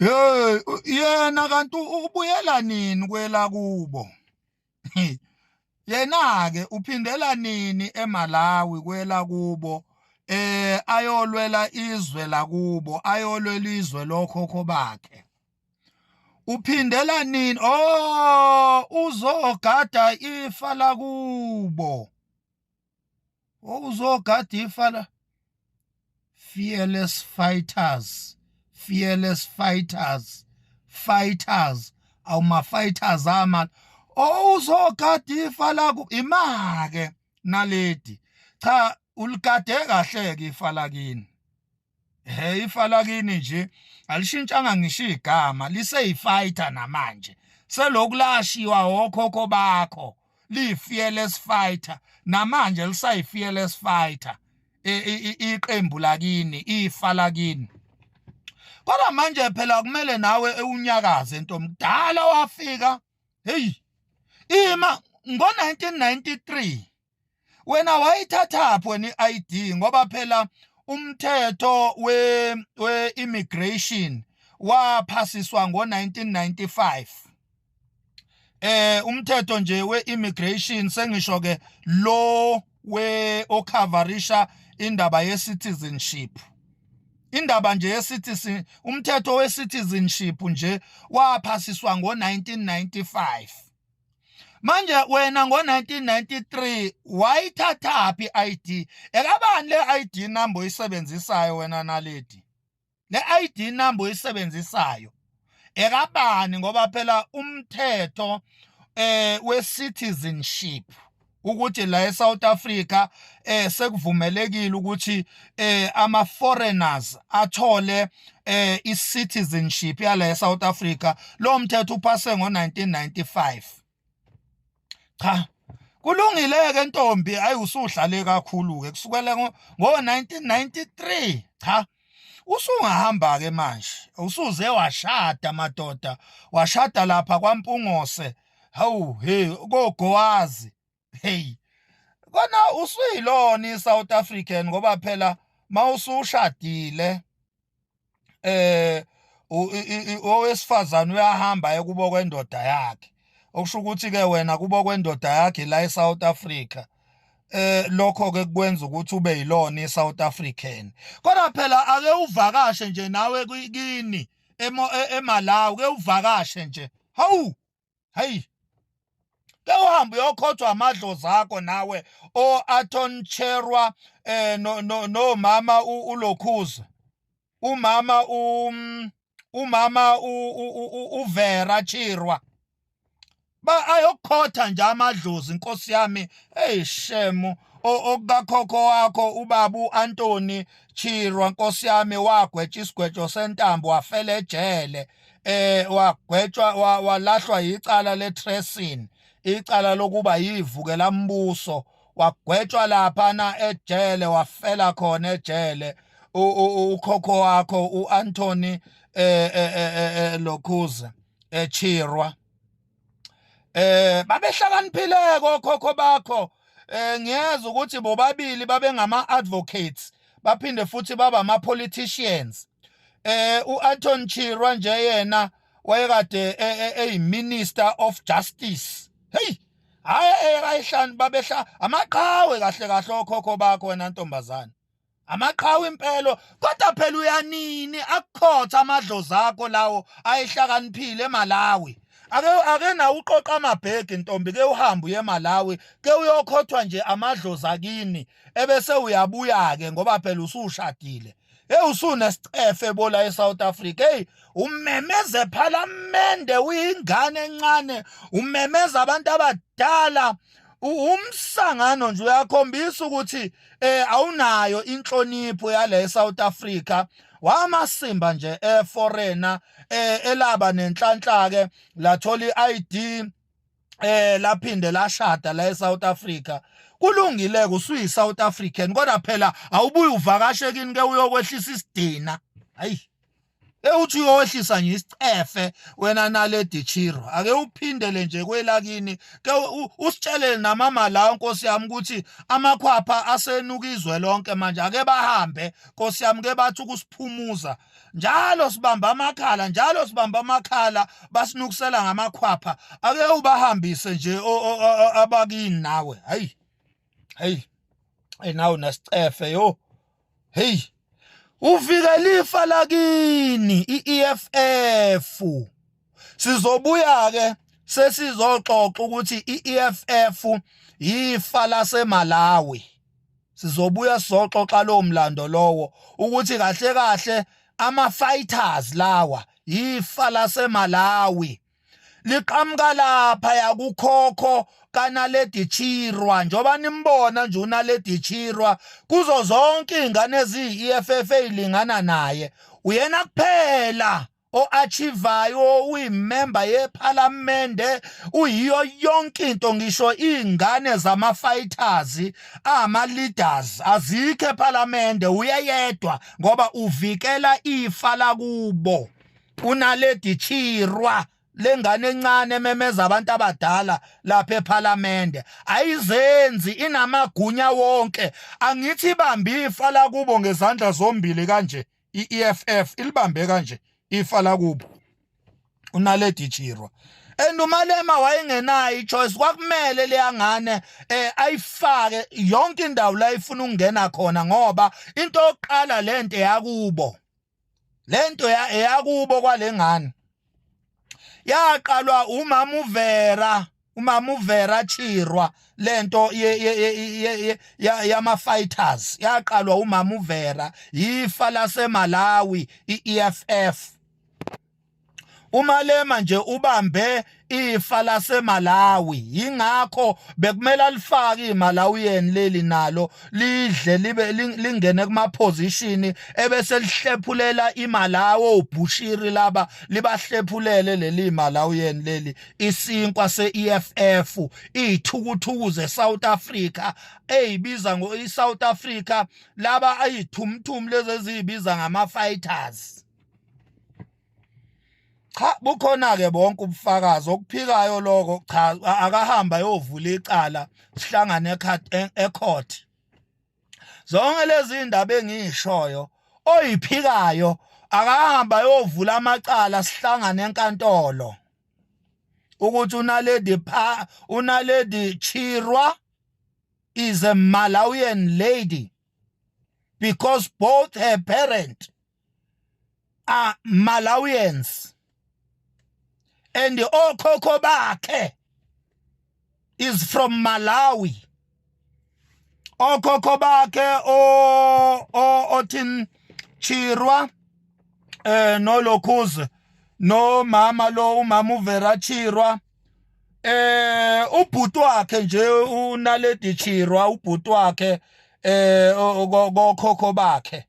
Hey, yena kanti ubuyela nini kwela kubo? Yena ke uphindela nini eMalawi kwela kubo? Ayolwela izwe lakubo, ayolwela izwe lokhokho bakhe. Uphindela nini? Oh, uzogada ifa lakubo. Uzogada ifa la fearless fighters. Fearless fighters, fighters, awuma-fighters ama uzogada ifa laku imake naledi cha uligade kahle-ke ifa lakini ifa lakini nje alishintshanga ngisho igama liseyi-fighter namanje selokhu lashiwa okhokho bakho liyi-fearless fighter namanje lisayi-fearless fighter iqembu lakini ifa lakini. Kodwa manje phela kumele nawe unyakaze ntomdala wafika hey ima ngo-1993 wena wayithathaphi wena i-ID ngoba phela umthetho we-immigration waphasiswa ngo-1995 umthetho nje we-immigration sengisho ke lo okhavarisha indaba ye-citizenship. Indaba nje ye-citizen umthetho we-citizenship nje waphasiswa ngo-1995 manje wena ngo-1993 wayithathaphi i-ID ekabani le-ID number oyisebenzisayo wena naledi le-ID number oyisebenzisayo ekabani ngoba phela umthetho we-citizenship ukuthi la eSouth Africa sekuvumelekile ukuthi ama-foreigners athole i-citizenship yala eSouth Africa lo mthetho uphase ngo-1995 cha kulungile-ke ntombi ayi usuhlale kakhulu-ke kusukela ngo-1993 cha usungahamba-ke manje usuze washada madoda washada lapha kwaMpungose hawu hey koGowazi. Hey, kona usuyilona iSouth African ngoba phela mawusushadile owesifazane uyahamba kubo kwendoda yakhe okusho ukuthi ke wena kubo kwendoda yakhe la eSouth Africa lokho ke kwenza ukuthi ube yilona iSouth African kodwa phela ake uvakashe nje nawe kini eMalawi ke uvakashe nje hawu hey ke uhambe uyokhothwa amadlozi akho nawe o-Anton Cherwa no mama uLokhuza umama uVera Chirwa ayokukhotha nje amadlozi inkosi yami shemu okukakhokho wakho ubaba uAntoni Chirwa nkosi yami wagwetshwa isigwetsho sentambo wafela ejele wagwetshwa walahlwa icala le-treason icala lokuba yivukela mbuso wagwetshwa laphana ejele wafela khona ejele ukhokho wakho uAntoni Lokhuza Chirwa babehlakaniphile kokhokho bakho ngiyeza ukuthi bobabili babengama-advocates baphinde futhi baba ama-politicians uAnton Chirwa nje yena wayekade eyi-Minister of Justice hey hayi ayihlani amaqhawe kahle kahle okhokho bakho wena ntombazana amaqhawe impelo kodwa phela uyanini akukhotha amadlozi akho lawo ayihlakaniphile eMalawi ake na uqoqa amabhegi ntombi ke uhamba uye eMalawi ke uyokhothwa nje amadlozi akini ebese uyabuya ke ngoba phela usushadile usunesicefe bola eSouth Africa umemeze ephalamende uyingane encane umemeza abantu abadala umsangano nje uyakhombisa ukuthi awunayo inhlonipho yale eSouth Africa wamasimba nje foreigner elaba nenhlanhla ke lathola iID laphinde lashada la eSouth Africa kulungile kusuyi South African kodwa phela awubuye uvakashe kini ke uyokwehlisa isidina hayi uthi uyowehlisa nje isicefe wena naledi Chirwa ake uphindele nje kwelakini ke usitshelele namama la nkosi yami ukuthi amakhwapha asenuka izwe lonke manje ake bahambe nkosi yami ke bathi ukusiphumuza njalo sibamba amakhala basinukisela ngamakhwapha. Ake ubahambise nje abakini nawe. Hey nawe nasicefe yo. Hey, uvikela ifa lakini i-EFF. Sizobuya ke sesizoxoxa ukuthi i-EFF yifa laseMalawi. Sizobuya sizoxoxa lo mlando lowo ukuthi kahle ama-fighters lawa yifa laseMalawi. Liqhamuka lapha yakukhokho kaNaledi Chirwa. Njoba nimbona nje uNaledi Chirwa kuzo zonke ingane eziyi-EFF ezilingana naye, uyena kuphela o-achievayo, uyimember yePhalamende, uyiyo yonke into, ngisho ingane zama-fighters ama-leaders azikho ePhalamende, uyedwa ngoba uvikela ifa lakubo. uNaledi Chirwa, lengane encane ememeza abantu abadala lapha ePhalamende, ayizenzi, inamagunya wonke. Angithi ibambe ifa lakubo ngezandla zombili kanje. i-EFF ilibambe kanje ifa lakubo uNaledi Chirwa. uMalema wayengenayo ichoice, kwakumele leyangane ayifake yonke indawo la ifuna ukungena khona, ngoba into yokuqala lento eyakubo, lento eyakubo kwalengane yaqalwa umama uVera Chirwa. Lento yama-fighters yaqalwa umama uVera, yifa laseMalawi, i-EFF. uMalema nje ubambe ifa laseMalawi, yingakho bekumele alifake iMalawian leli nalo lidle lingene kuma-position ebese lihlephulela iMalawi, oBushiri laba libahlephulele leli Malawian leli, isinkwa se-EFF, iy'thukuthuku ze-South Africa ey'biza i-South Africa, laba ayithumthum lezi eziyibiza ngama-fighters. Cha, bukhona-ke bonke ubufakazi okuphikayo lokho. Cha, akahamba yovula icala sihlangane ecourt. Zonke lezi ndaba engiyishoyo oyiphikayo akahamba yovula amacala sihlangane enkantolo ukuthi uNaledi Chirwa is a Malawian lady because both her parents are Malawians. And the okhokho bakhe is from Malawi. Okhokho bakhe otin Chirwa no Lokhuze no mama umama uVera Chirwa, ubhuti wakhe nje uNaledi Chirwa, ubhuti wakhe gokhokho bakhe,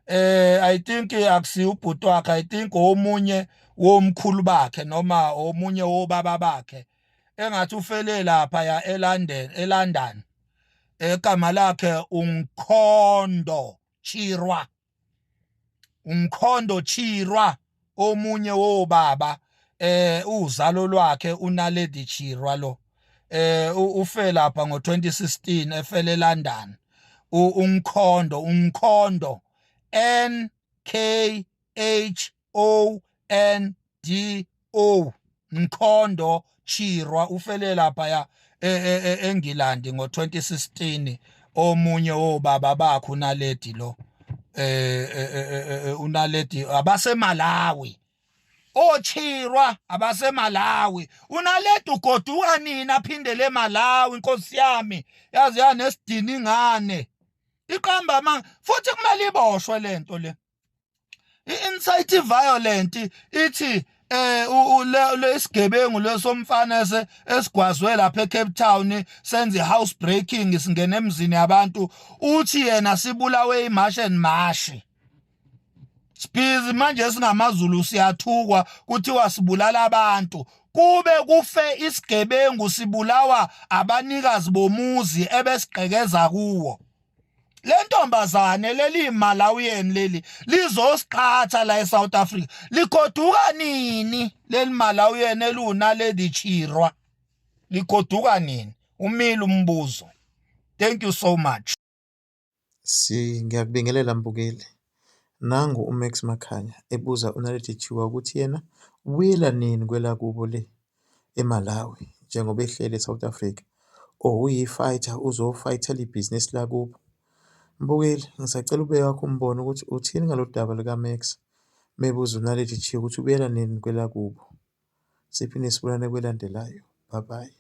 I think akusi ubhuti wakhe, I think omunye womkhulu bakhe noma omunye wobaba bakhe, engathi ufele lapha ya eLondon. Igama lakhe uMkhondo Chirwa. uMkhondo Chirwa, omunye wobaba uzalo lwakhe uNaledi Chirwa lo ufele lapha ngo-2016, efele eLondon. uMkhondo NKHONDO, Mkhondo Chirwa, ufele lapha ya eNgilandi ngo-2016, omunye wobaba bakhe uNaledi lo uNaledi abaseMalawi, oChirwa abaseMalawi. uNaledi ugoduka nini aphindele eMalawi, Nkosi yami, yazi yanesidini ingane iqamba futhi kumele iboshwe lento le. I-incite violent ithi lesigebengu lesomfana esigwazwe lapha eCape Town senze house breaking, singene emzini yabantu, uthi yena sibulawe imashi. Sibhizi manje singamaZulu siyathukwa kuthiwa sibulala abantu, kube kufe isigebengu sibulawa abanikazi bomuzi ebesigqekeza kuwo. Le ntombazane leli Malawian leli lizosiqhatha la eSouth Africa, likoduka nini leli Malawian eluNaledi Chirwa, likoduka nini? Umile umbuzo. Thank you so much. Ngiyakubingelela Mbukeli. Nangu uMax Makhanya ebuza uNaledi Chiwa ukuthi yena ubuyela nini kwelakubo le eMalawi njengoba ehleli eSouth Africa, or uyi-fighter uzofayithela ibhizinisi lakubo. Mbukeli, ngisacela ubeke wakho umbono ukuthi uthini ngalolu daba likaMax mebuza uNaledi Chiwa ukuthi ubuyela nini kwelakubo. Siphinde sibonane kwelandelayo. Bye bye.